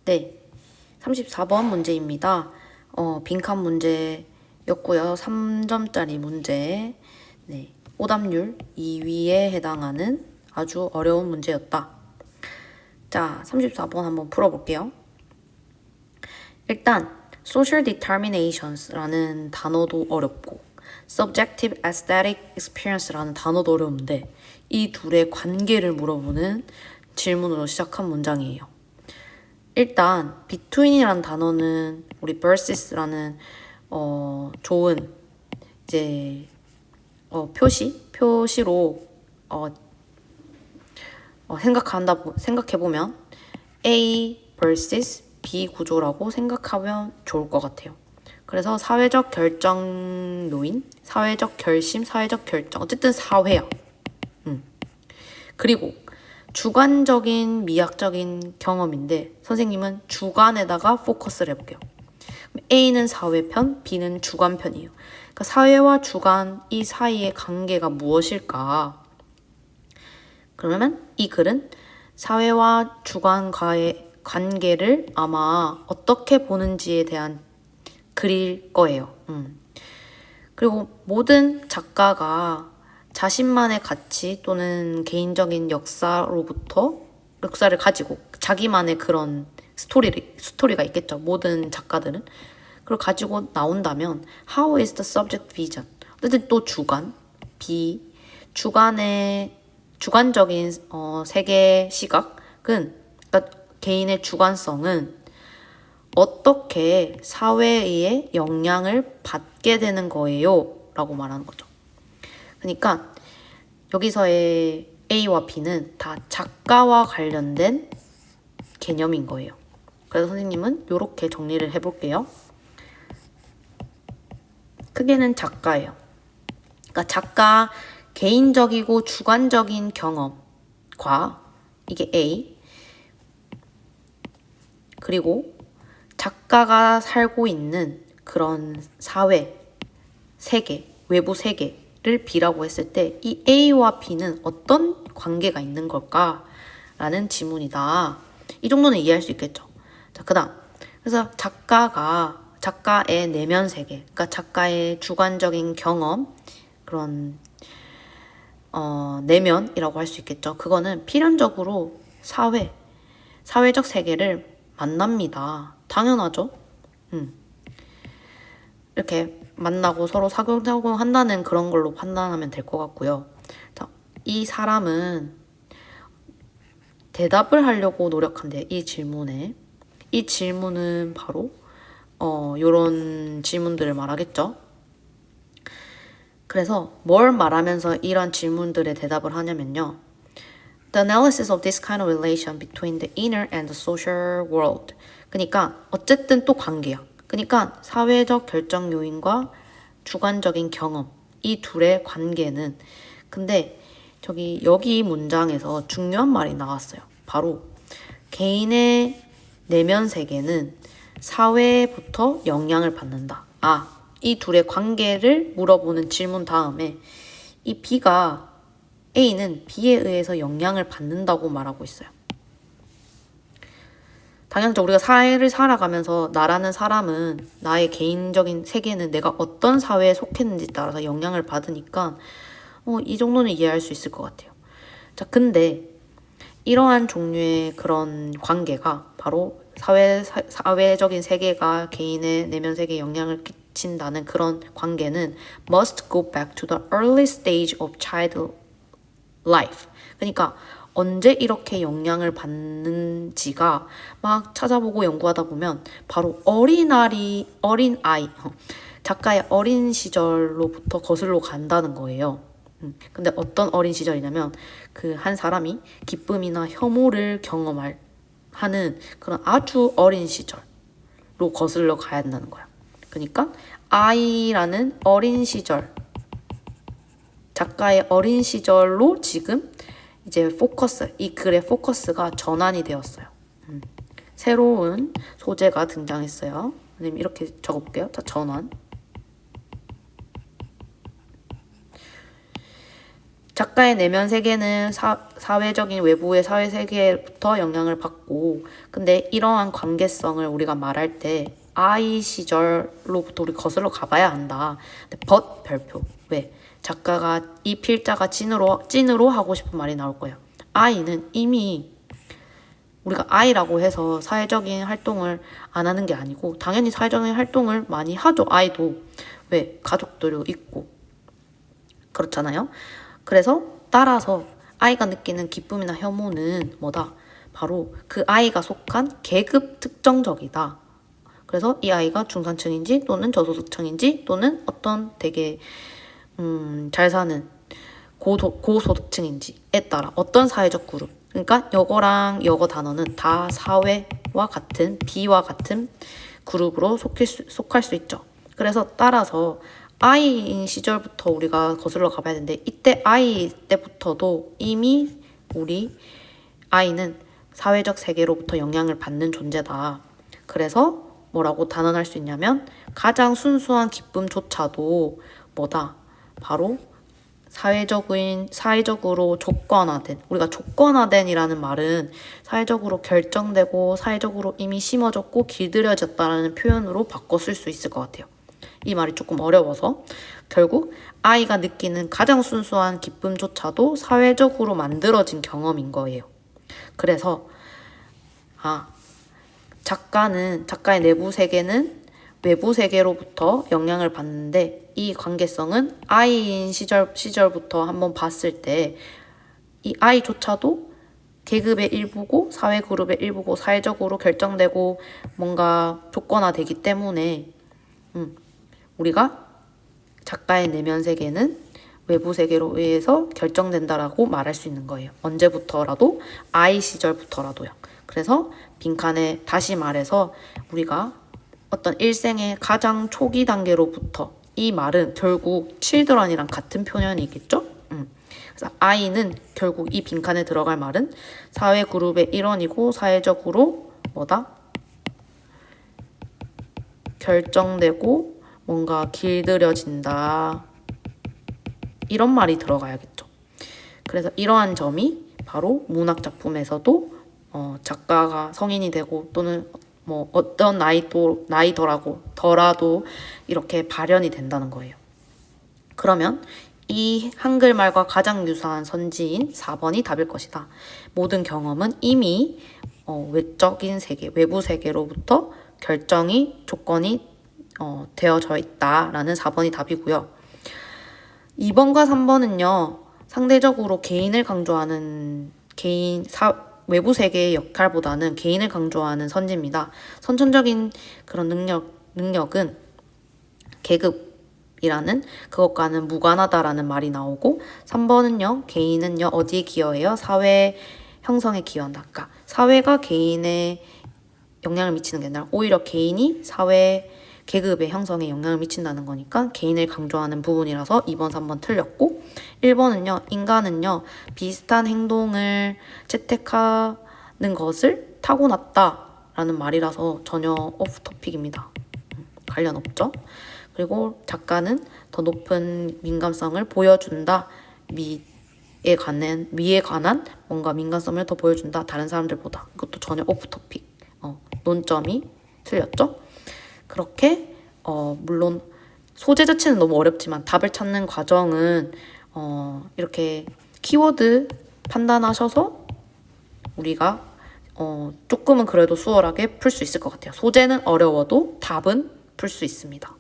네, 34번 문제입니다. 빈칸 문제였고요. 3점짜리 문제. 네, 오답률 2위에 해당하는 아주 어려운 문제였다. 자, 34번 한번 풀어볼게요. 일단 social determinations라는 단어도 어렵고 subjective aesthetic experience라는 단어도 어려운데 이 둘의 관계를 물어보는 질문으로 시작한 문장이에요. 일단 between이라는 단어는 우리 verses라는 좋은 이제 표시로 생각해보면 A vs B 구조라고 생각하면 좋을 것 같아요. 그래서 사회적 결정 요인, 사회적 결심, 사회적 결정, 어쨌든 사회야. 그리고 주관적인 미학적인 경험인데 선생님은 주관에다가 포커스를 해볼게요. A는 사회편, B는 주관편이에요. 그러니까 사회와 주관 이 사이의 관계가 무엇일까? 그러면 이 글은 사회와 주관과의 관계를 아마 어떻게 보는지에 대한 글일 거예요. 그리고 모든 작가가 자신만의 가치 또는 개인적인 역사를 가지고 자기만의 그런 스토리가 있겠죠. 모든 작가들은. 그걸 가지고 나온다면 How is the subject vision? 어쨌든 또 주관, B, 주관적인 세계 시각은 그러니까 개인의 주관성은 어떻게 사회에 영향을 받게 되는 거예요? 라고 말하는 거죠. 그러니까 여기서의 A와 B는 다 작가와 관련된 개념인 거예요. 그래서 선생님은 이렇게 정리를 해볼게요. 크게는 작가예요. 그러니까 작가 개인적이고 주관적인 경험과 이게 A, 그리고 작가가 살고 있는 그런 사회, 세계, 외부 세계를 B라고 했을 때 이 A와 B는 어떤 관계가 있는 걸까? 라는 지문이다. 이 정도는 이해할 수 있겠죠. 자, 그 다음. 그래서 작가의 내면 세계, 그러니까 작가의 주관적인 경험, 그런 내면이라고 할 수 있겠죠. 그거는 필연적으로 사회적 세계를 만납니다. 당연하죠. 이렇게 만나고 서로 사교작용한다는 그런 걸로 판단하면 될 것 같고요. 자, 이 사람은 대답을 하려고 노력한대요. 이 질문에. 이 질문은 바로 요런 질문들을 말하겠죠. 그래서 뭘 말하면서 이런 질문들에 대답을 하냐면요. The analysis of this kind of relation between the inner and the social world. 그러니까 어쨌든 또 관계야. 그러니까 사회적 결정 요인과 주관적인 경험 이 둘의 관계는 근데 여기 문장에서 중요한 말이 나왔어요. 바로 개인의 내면 세계는 사회부터 영향을 받는다. 이 둘의 관계를 물어보는 질문 다음에 이 A는 B에 의해서 영향을 받는다고 말하고 있어요. 당연하죠. 우리가 사회를 살아가면서 나라는 사람은 나의 개인적인 세계는 내가 어떤 사회에 속했는지 따라서 영향을 받으니까 이 정도는 이해할 수 있을 것 같아요. 자, 근데 이러한 종류의 그런 관계가 바로 사회적인 세계가 개인의 내면 세계에 영향을 끼친다는 그런 관계는 must go back to the early stage of child life. 그러니까 언제 이렇게 영향을 받는지가 막 찾아보고 연구하다 보면 바로 어린아이, 작가의 어린 시절로부터 거슬러 간다는 거예요. 근데 어떤 어린 시절이냐면 그 한 사람이 기쁨이나 혐오를 하는 그런 아주 어린 시절로 거슬러 가야 한다는 거야. 그러니까 아이라는 어린 시절, 작가의 어린 시절로 지금 이제 이 글의 포커스가 전환이 되었어요. 새로운 소재가 등장했어요. 선생님 이렇게 적어볼게요. 자, 전환. 작가의 내면 세계는 사회적인 외부의 사회 세계부터 영향을 받고, 근데 이러한 관계성을 우리가 말할 때 아이 시절로부터 우리 거슬러 가봐야 한다. 근데 but 별표. 왜? 작가가 이 필자가 찐으로 하고 싶은 말이 나올 거예요. 아이는 이미 우리가 아이라고 해서 사회적인 활동을 안 하는 게 아니고 당연히 사회적인 활동을 많이 하죠. 아이도. 왜? 가족들도 있고 그렇잖아요. 그래서 따라서 아이가 느끼는 기쁨이나 혐오는 뭐다? 바로 그 아이가 속한 계급 특정적이다. 그래서 이 아이가 중산층인지 또는 저소득층인지 또는 어떤 되게 잘 사는 고소득층인지에 따라 어떤 사회적 그룹, 그러니까 여거랑 여거 단어는 다 사회와 같은 B와 같은 그룹으로 속할 수 있죠. 그래서 따라서 아이인 시절부터 우리가 거슬러 가봐야 되는데 이때 아이 때부터도 이미 우리 아이는 사회적 세계로부터 영향을 받는 존재다. 그래서 뭐라고 단언할 수 있냐면 가장 순수한 기쁨조차도 뭐다? 바로 사회적으로 조건화된, 우리가 조건화된이라는 말은 사회적으로 결정되고 사회적으로 이미 심어졌고 길들여졌다라는 표현으로 바꿔 쓸 수 있을 것 같아요. 이 말이 조금 어려워서 결국 아이가 느끼는 가장 순수한 기쁨조차도 사회적으로 만들어진 경험인 거예요. 그래서 작가의 내부 세계는 외부 세계로부터 영향을 받는데 이 관계성은 아이인 시절부터 한번 봤을 때 이 아이조차도 계급의 일부고 사회 그룹의 일부고 사회적으로 결정되고 뭔가 조건화되기 때문에 우리가 작가의 내면 세계는 외부 세계로 의해서 결정된다라고 말할 수 있는 거예요. 언제부터라도 아이 시절부터라도요. 그래서 빈칸에 다시 말해서 우리가 어떤 일생의 가장 초기 단계로부터 이 말은 결국 children이랑 같은 표현이겠죠? 그래서 아이는 결국 이 빈칸에 들어갈 말은 사회 그룹의 일원이고 사회적으로 뭐다? 결정되고 뭔가 길들여진다. 이런 말이 들어가야겠죠. 그래서 이러한 점이 바로 문학 작품에서도 작가가 성인이 되고 또는 뭐 어떤 나이더라도 이렇게 발현이 된다는 거예요. 그러면 이 한글말과 가장 유사한 선지인 4번이 답일 것이다. 모든 경험은 이미 외적인 세계, 외부 세계로부터 조건이 되어져 있다라는 4번이 답이고요. 2번과 3번은요. 상대적으로 개인을 강조하는 외부 세계의 역할보다는 개인을 강조하는 선지입니다. 선천적인 그런 능력은 계급이라는 그것과는 무관하다라는 말이 나오고 3번은요. 개인은요. 어디에 기여해요? 사회 형성에 기여한다. 그러니까 사회가 개인에 영향을 미치는 게 아니라 오히려 개인이 사회 계급의 형성에 영향을 미친다는 거니까 개인을 강조하는 부분이라서 2번, 3번 틀렸고 1번은요. 인간은요. 비슷한 행동을 채택하는 것을 타고났다라는 말이라서 전혀 오프 토픽입니다. 관련 없죠. 그리고 작가는 더 높은 민감성을 보여준다. 미에 관한 뭔가 민감성을 더 보여준다. 다른 사람들보다. 이것도 전혀 오프 토픽. 논점이 틀렸죠. 그렇게 물론 소재 자체는 너무 어렵지만 답을 찾는 과정은 이렇게 키워드 판단하셔서 우리가 조금은 그래도 수월하게 풀 수 있을 것 같아요. 소재는 어려워도 답은 풀 수 있습니다.